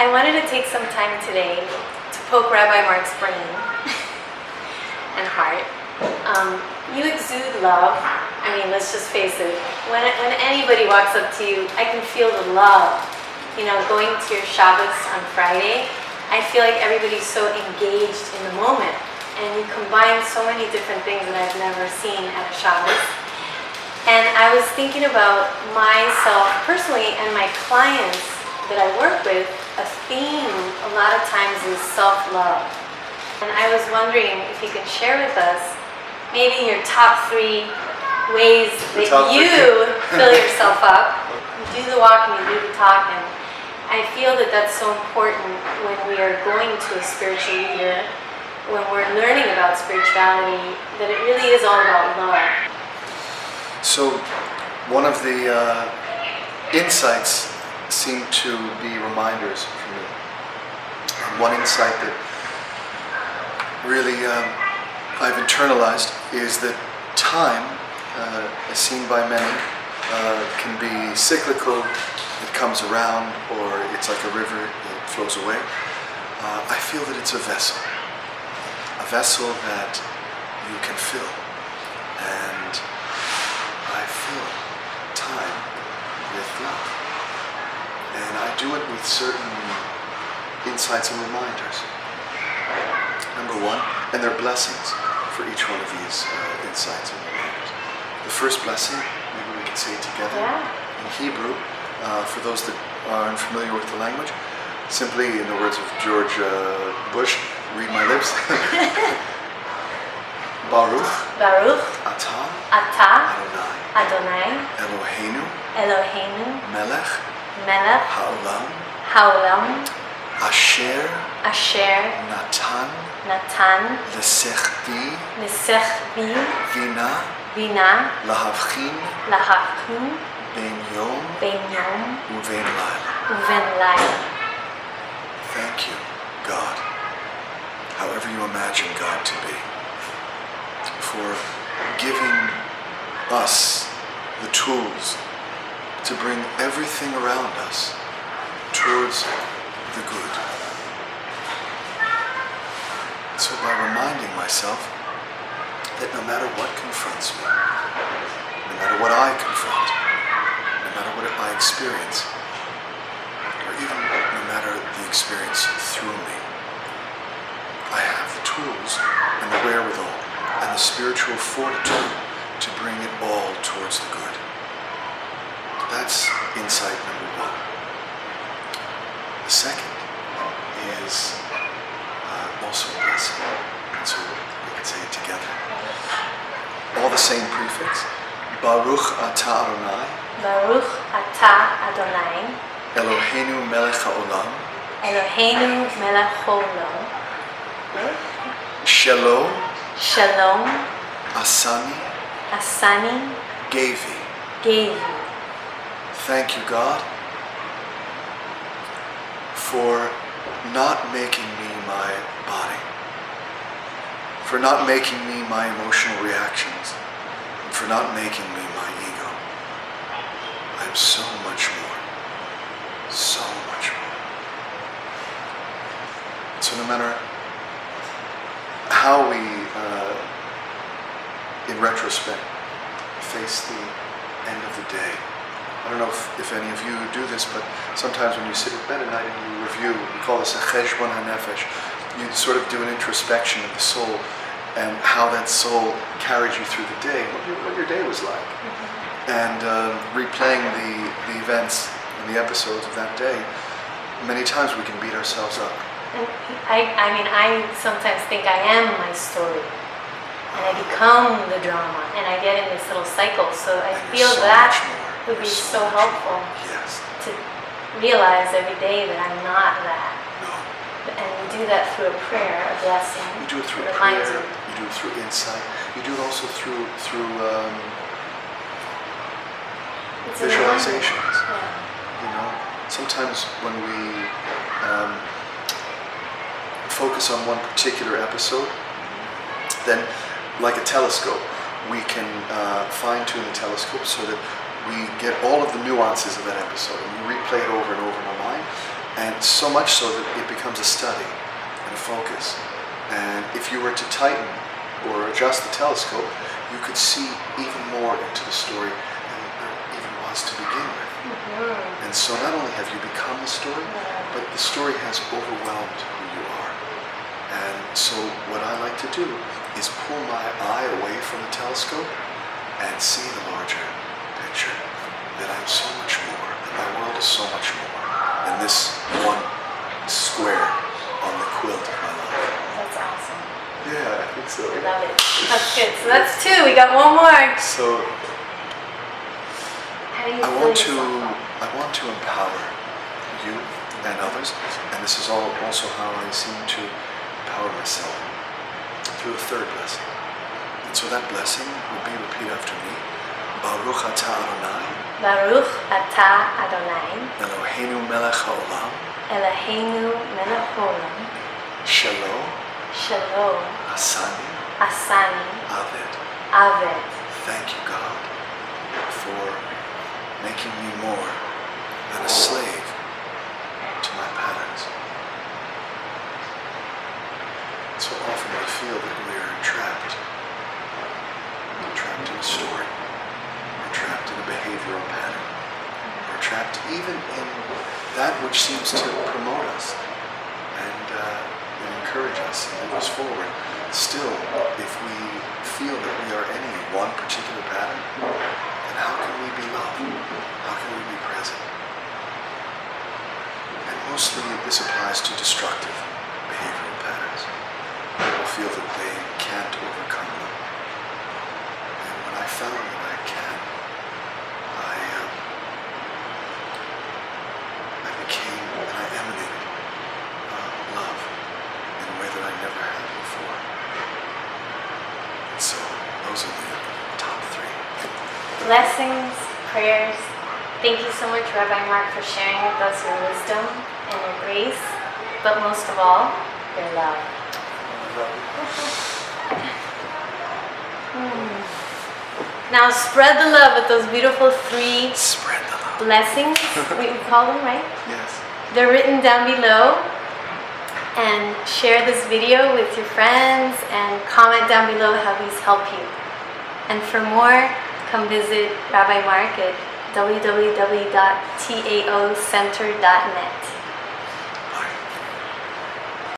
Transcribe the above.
I wanted to take some time today to poke Rabbi Marc's brain and heart. You exude love. I mean, let's just face it. When anybody walks up to you, I can feel the love. You know, going to your Shabbos on Friday, I feel like everybody's so engaged in the moment. And you combine so many different things that I've never seen at a Shabbos. And I was thinking about myself personally and my clients that I work with. A theme a lot of times is self-love. And I was wondering if you could share with us maybe your top 3 ways that you fill yourself up. You do the walk and you do the talk, and I feel that that's so important when we are going to a spiritual leader, when we're learning about spirituality, that it really is all about love. So one of the insights seem to be reminders for me. One insight that really I've internalized is that time, as seen by many, can be cyclical. It comes around, or it's like a river, it flows away. I feel that it's a vessel that you can fill, and I fill time with love, and I do it with certain insights and reminders. Number 1, and they're blessings for each one of these insights and reminders. The first blessing, maybe we can say it together, in Hebrew, for those that aren't familiar with the language, simply in the words of George Bush, read my lips. Ba-ruch, a-tah, Adonai, E-lo-hei-nu, Melech, ha'olam, asher, natan, l'sechbi, vina, lahavchin, ben yom, uven laila. Thank you, God, however you imagine God to be, for giving us the tools to bring everything around us towards the good. So by reminding myself that no matter what confronts me, no matter what I confront, no matter what I experience, or even no matter the experience through me, I have the tools and the wherewithal and the spiritual fortitude to bring it all towards the good. That's insight number 1. The second is also a blessing, and so we can say it together. All the same prefix. Ba-ruch, a-tah, Adonai. E-lo-hei-nu melech ha'olam. Shalom. Asani. Gevi. Thank you, God, for not making me my body, for not making me my emotional reactions, and for not making me my ego. I'm so much more. So much more. So no matter how we, in retrospect, face the end of the day. I don't know if any of you do this, but sometimes when you sit in bed at night and you review, we call this a cheshbon hanefesh, you sort of do an introspection of the soul and how that soul carried you through the day, what your day was like. And replaying the events and the episodes of that day, many times we can beat ourselves up. And I sometimes think I am my story. And I become the drama, and I get in this little cycle. So I feel that would be so helpful to realize every day that I'm not that. And we do that through a prayer, a blessing. You do it through prayer, you do it through insight, you do it also through visualizations. You know, sometimes when we focus on one particular episode, then like a telescope, we can fine-tune the telescope so that we get all of the nuances of that episode, and we replay it over and over in our mind, And so much so that it becomes a study and a focus. And if you were to tighten or adjust the telescope, you could see even more into the story than there even was to begin with. And so not only have you become the story, but the story has overwhelmed who you are. And so what I like to do is pull my eye away from the telescope and see the larger picture, that I'm so much more, that my world is so much more than this one square on the quilt of my life. That's awesome. Yeah, I think so. I love it. That's good. So that's two. We got one more. So How do you I feel want to empower you and others, and this is also how I seem to empower myself, through a third blessing. And so that blessing would be, repeat after me, Ba-ruch, a-tah, Ba-ruch, a-tah, Adonai, E-lo-hei-nu melech haolam, E-lo-hei-nu melech haolam, Shalom, Shalom, Asani, Asani, Aved. Aved. Thank you, God, for making me more than a slave to my patterns. So often we feel that we are trapped. We're trapped in a story. We're trapped in a behavioral pattern. We're trapped even in that which seems to promote us and encourage us and move us forward. Still, if we feel that we are any one particular pattern, then how can we be loved? How can we be present? And mostly this applies to destructive behavioral patterns. People feel that they can't overcome them. And when I found that I can, I became and I emanated love in a way that I never had before. And so those are the top three. Blessings, prayers. Thank you so much, Rabbi Marc, for sharing with us your wisdom and your grace, but most of all, your love. Now spread the love with those beautiful three Spread the love. blessings, we call them, right? Yes. They're written down below. And share this video with your friends and comment down below how these help you. And for more, come visit Rabbi Marc at www.taocenter.net.